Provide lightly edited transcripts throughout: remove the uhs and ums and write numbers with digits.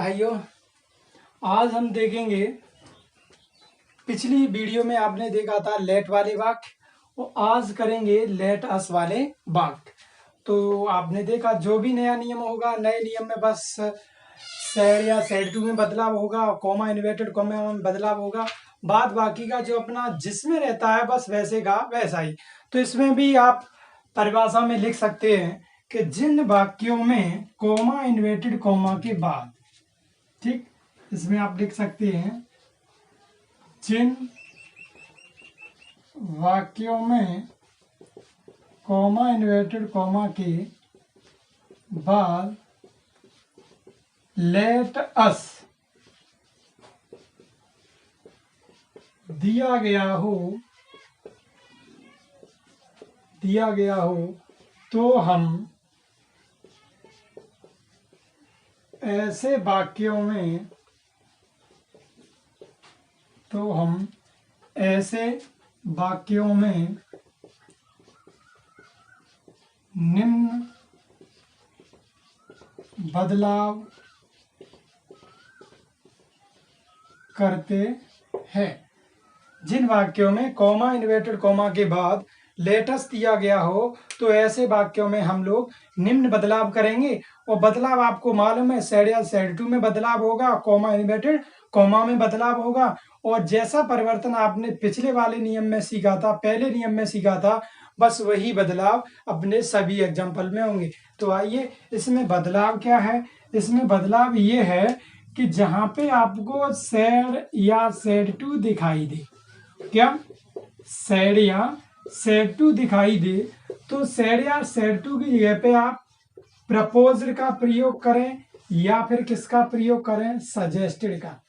भाइयों, आज हम देखेंगे। पिछली वीडियो में आपने देखा था लेट वाले वाक्य और आज करेंगे लेट अस वाले वाक्य। तो आपने देखा जो भी नया नियम होगा, नए नियम में बस सैड या सैड टू में बदलाव होगा, कॉमा इन्वर्टेड कॉमा में बदलाव होगा। बाद बाकी का जो अपना जिसमें रहता है बस वैसे का वैसा ही। तो इसमें भी आप परिभाषा में लिख सकते हैं कि जिन वाक्यों में कॉमा इन्वर्टेड कॉमा के बाद, ठीक, इसमें आप लिख सकते हैं जिन वाक्यों में कॉमा इन्वर्टेड कॉमा के बाद लेट अस दिया गया हो तो हम ऐसे वाक्यों में निम्न बदलाव करते हैं। जिन वाक्यों में कॉमा इन्वर्टेड कॉमा के बाद लेटस दिया गया हो तो ऐसे वाक्यों में हम लोग निम्न बदलाव करेंगे। और बदलाव आपको मालूम है, सैड या सैड टू में बदलाव होगा, कॉमा इन्वर्टेड कॉमा में बदलाव होगा। और जैसा परिवर्तन आपने पिछले वाले नियम में सीखा था, पहले नियम में सीखा था, बस वही बदलाव अपने सभी एग्जाम्पल में होंगे। तो आइए, इसमें बदलाव क्या है। इसमें बदलाव ये है कि जहां पे आपको सैड या सैड टू दिखाई दे, क्या सैड या सैड टू दिखाई दे, तो सैड या सैड टू की जगह पे आप प्रपोज्ड का प्रयोग करें या फिर किसका प्रयोग करें, सजेस्टेड का।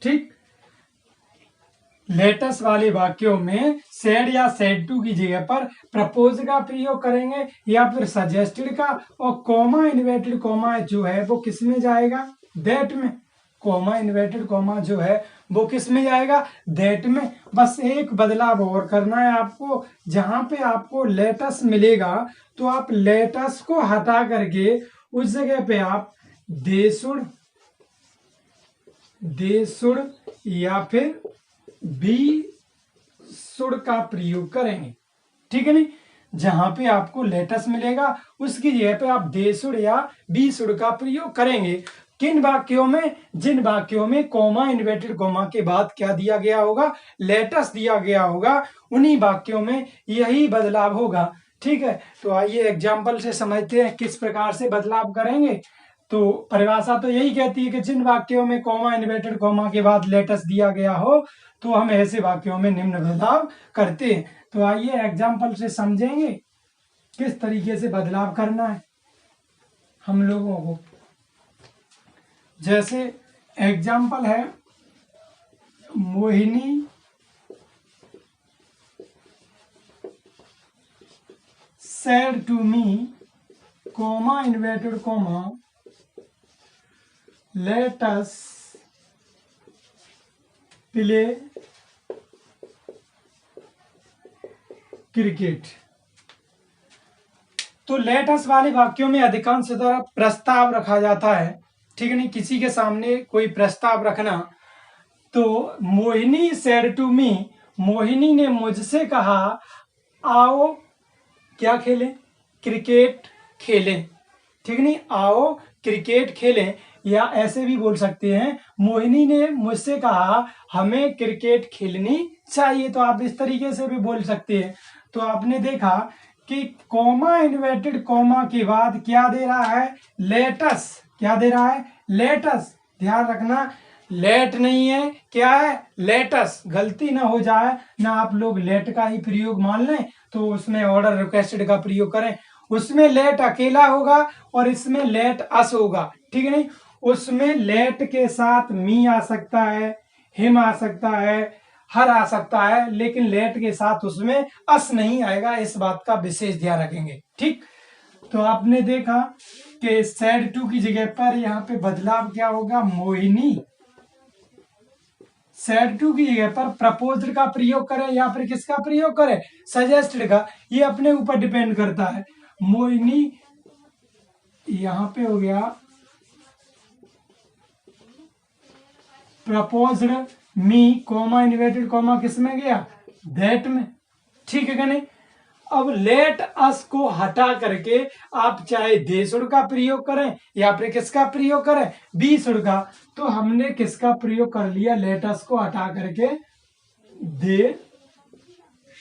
ठीक, लेटस वाले वाक्यों में सैड या सैड टू की जगह पर प्रपोज का प्रयोग करेंगे या फिर सजेस्टेड का। और कॉमा इन्वर्टेड कॉमा जो है वो किस में जाएगा, दैट में। कॉमा इन्वर्टेड कॉमा जो है वो किस में जाएगा, दैट में। बस एक बदलाव और करना है आपको, जहां पे आपको लेटस मिलेगा तो आप लेटस को हटा करके उस जगह पे आप दे शुड या फिर बी शुड का प्रयोग करेंगे। ठीक है नहीं, जहां पे आपको लेटस मिलेगा उसकी जगह पे आप दे शुड या बी शुड का प्रयोग करेंगे। किन वाक्यों में, जिन वाक्यों में कॉमा इन्वर्टेड कॉमा के बाद क्या दिया गया होगा, लेटस दिया गया होगा, उन्हीं वाक्यों में यही बदलाव होगा। ठीक है, तो आइए एग्जाम्पल से समझते हैं किस प्रकार से बदलाव करेंगे। तो परिभाषा तो यही कहती है कि जिन वाक्यों में कॉमा इन्वर्टेड कॉमा के बाद लेटस दिया गया हो तो हम ऐसे वाक्यों में निम्न बदलाव करते हैं। तो आइए एग्जाम्पल से समझेंगे किस तरीके से बदलाव करना है हम लोगों को। जैसे एग्जाम्पल है, Mohini said to me, comma inverted comma, let us play cricket. तो लेट अस वाले वाक्यों में अधिकांशतः प्रस्ताव रखा जाता है। ठीक है नहीं, किसी के सामने कोई प्रस्ताव रखना। तो Mohini said to me, Mohini ने मुझसे कहा आओ क्या खेलें, क्रिकेट खेलें। ठीक नहीं, आओ क्रिकेट खेलें। या ऐसे भी बोल सकते हैं, मोहिनी ने मुझसे कहा हमें क्रिकेट खेलनी चाहिए। तो आप इस तरीके से भी बोल सकते हैं। तो आपने देखा कि कॉमा इन्वर्टेड कॉमा के बाद क्या दे रहा है, लेटस। क्या दे रहा है, लेटस। ध्यान रखना, लेट नहीं है, क्या है, लेटस। गलती ना हो जाए, ना आप लोग लेट का ही प्रयोग मान लें तो उसमें ऑर्डर रिक्वेस्टेड का प्रयोग करें। उसमें लेट अकेला होगा और इसमें लेट अस होगा। ठीक है नहीं, उसमें लेट के साथ मी आ सकता है, हिम आ सकता है, हर आ सकता है, लेकिन लेट के साथ उसमें अस नहीं आएगा। इस बात का विशेष ध्यान रखेंगे। ठीक, तो आपने देखा कि सैड टू की जगह पर यहाँ पे बदलाव क्या होगा, मोहिनी सैड टू की जगह पर प्रपोज्ड का प्रयोग करें या फिर किसका प्रयोग करें, सजेस्टेड का। ये अपने ऊपर डिपेंड करता है। मोहिनी यहाँ पे हो गया प्रपोज्ड मी कॉमा इन्वर्टेड कॉमा किस में गया, दैट में, ठीक है क्या नहीं। अब लेट अस को हटा करके आप चाहे दे शुड का प्रयोग करें या फिर किसका प्रयोग करें, बी शुड का। तो हमने किसका प्रयोग कर लिया, लेट अस को हटा करके दे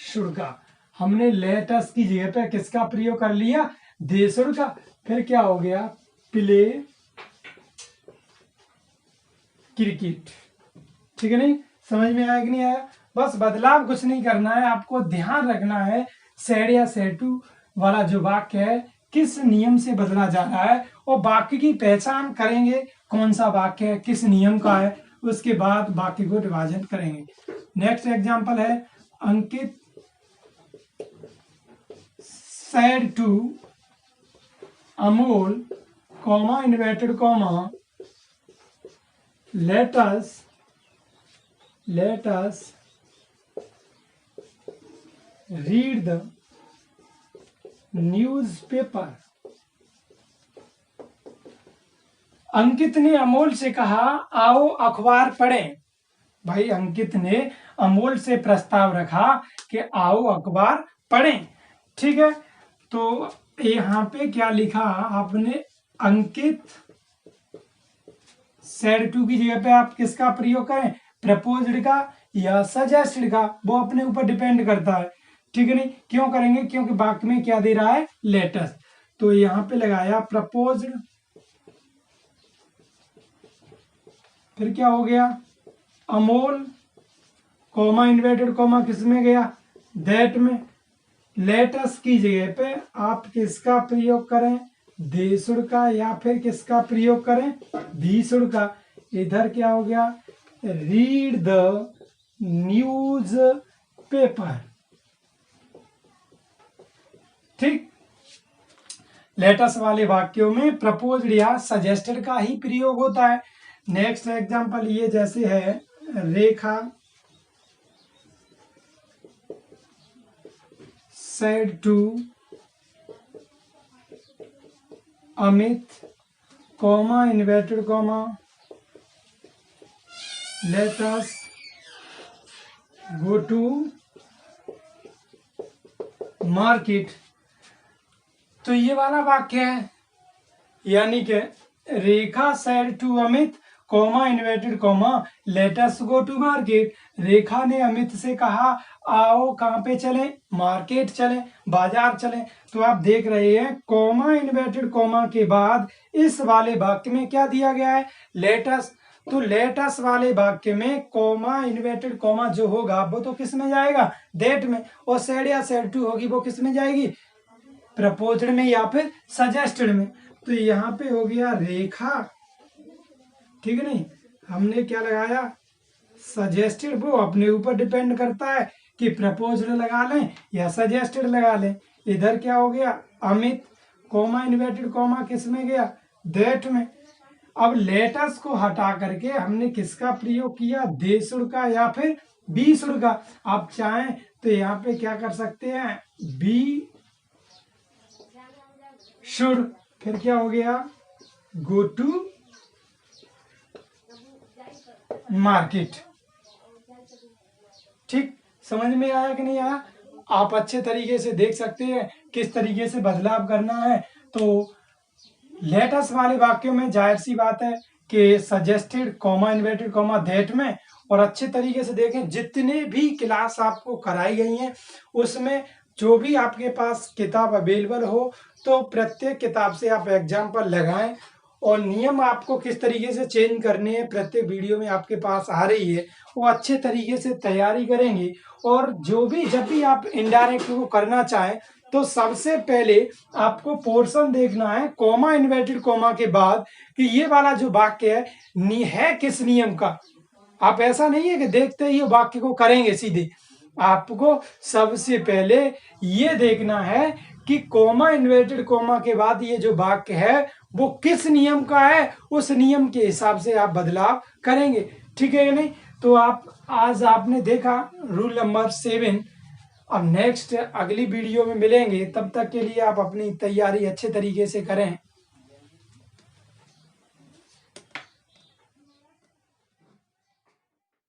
शुड का। हमने लेट अस की जगह पे किसका प्रयोग कर लिया, दे शुड का। फिर क्या हो गया, प्ले क्रिकेट, ठीक है नहीं। समझ में आया कि नहीं आया। बस बदलाव कुछ नहीं करना है, आपको ध्यान रखना है सेड या सेड टू वाला जो वाक्य है किस नियम से बदला जा रहा है, और वाक्य की पहचान करेंगे कौन सा वाक्य है, किस नियम का है, उसके बाद वाक्य को विभाजन करेंगे। नेक्स्ट एग्जांपल है, Ankit said to Amol comma inverted comma let us read the newspaper। Ankit ने अमोल से कहा आओ अखबार पढ़ें। भाई अंकित ने अमोल से प्रस्ताव रखा कि आओ अखबार पढ़ें, ठीक है। तो यहाँ पे क्या लिखा आपने, अंकित सेड टू की जगह पे आप किसका प्रयोग करें, प्रपोज्ड का या सजेस्टेड का, वो अपने ऊपर डिपेंड करता है, ठीक है नहीं। क्यों करेंगे, क्योंकि वाक्य में क्या दे रहा है, लेटेस्ट। तो यहाँ पे लगाया प्रपोज्ड, फिर क्या हो गया, अमोल कॉमा इन्वर्टेड कॉमा किस में गया, दैट में। लेटेस्ट की जगह पे आप किसका प्रयोग करें, दे शुड का या फिर किसका प्रयोग करें, बी शुड का। इधर क्या हो गया, रीड द न्यूज पेपर, ठीक। लेटेस्ट वाले वाक्यों में प्रपोज्ड या सजेस्टेड का ही प्रयोग होता है। नेक्स्ट एग्जांपल ये जैसे है, Rekha said to Amit comma inverted comma let us go to market. तो ये वाला वाक्य है, यानी कि Rekha said to Amit comma inverted comma let us go to market. Rekha ने अमित से कहा आओ कहाँ पे चले, मार्केट चले, बाजार चले। तो आप देख रहे हैं कॉमा इन्वर्टेड कॉमा के बाद इस वाले वाक्य में क्या दिया गया है, लेट अस। तो लेट अस वाले वाक्य में कॉमा इन्वर्टेड कॉमा जो होगा वो तो किस में जाएगा, दैट में। और सेड या सेड टू होगी वो किस में जाएगी, प्रपोज्ड में या फिर सजेस्टेड में। तो यहाँ पे हो गया रेखा, ठीक है नहीं। हमने क्या लगाया, सजेस्टेड, वो अपने ऊपर डिपेंड करता है कि प्रपोज्ड लगा लें या सजेस्टेड लगा लें। इधर क्या हो गया, अमित कॉमा इन्वर्टेड कॉमा किस में गया, दैट में। अब लेट अस को हटा करके हमने किसका प्रयोग किया, दे शुड का या फिर बी शुड का। आप चाहें तो यहाँ पे क्या कर सकते हैं, बी शुड। फिर क्या हो गया, गो टू मार्केट, ठीक। समझ में आया कि नहीं आया। आप अच्छे तरीके से देख सकते हैं किस तरीके से बदलाव करना है। तो लेट अस वाले वाक्यों में जाहिर सी बात है कि suggested comma inverted comma that में। और अच्छे तरीके से देखें, जितने भी क्लास आपको कराई गई हैं उसमें जो भी आपके पास किताब अवेलेबल हो तो प्रत्येक किताब से आप एग्जाम्पल लगाएं, और नियम आपको किस तरीके से चेंज करने हैं प्रत्येक वीडियो में आपके पास आ रही है, वो अच्छे तरीके से तैयारी करेंगे। और जो भी जब भी आप इनडायरेक्ट को करना चाहें तो सबसे पहले आपको पोर्शन देखना है कॉमा इन्वर्टेड कॉमा के बाद कि ये वाला जो वाक्य है किस नियम का। आप ऐसा नहीं है कि देखते ही वाक्य को करेंगे सीधे, आपको सबसे पहले ये देखना है कि कॉमा इन्वर्टेड कॉमा के बाद ये जो वाक्य है वो किस नियम का है, उस नियम के हिसाब से आप बदलाव करेंगे, ठीक है या नहीं। तो आप आज आपने देखा रूल नंबर 7। अब नेक्स्ट अगली वीडियो में मिलेंगे, तब तक के लिए आप अपनी तैयारी अच्छे तरीके से करें।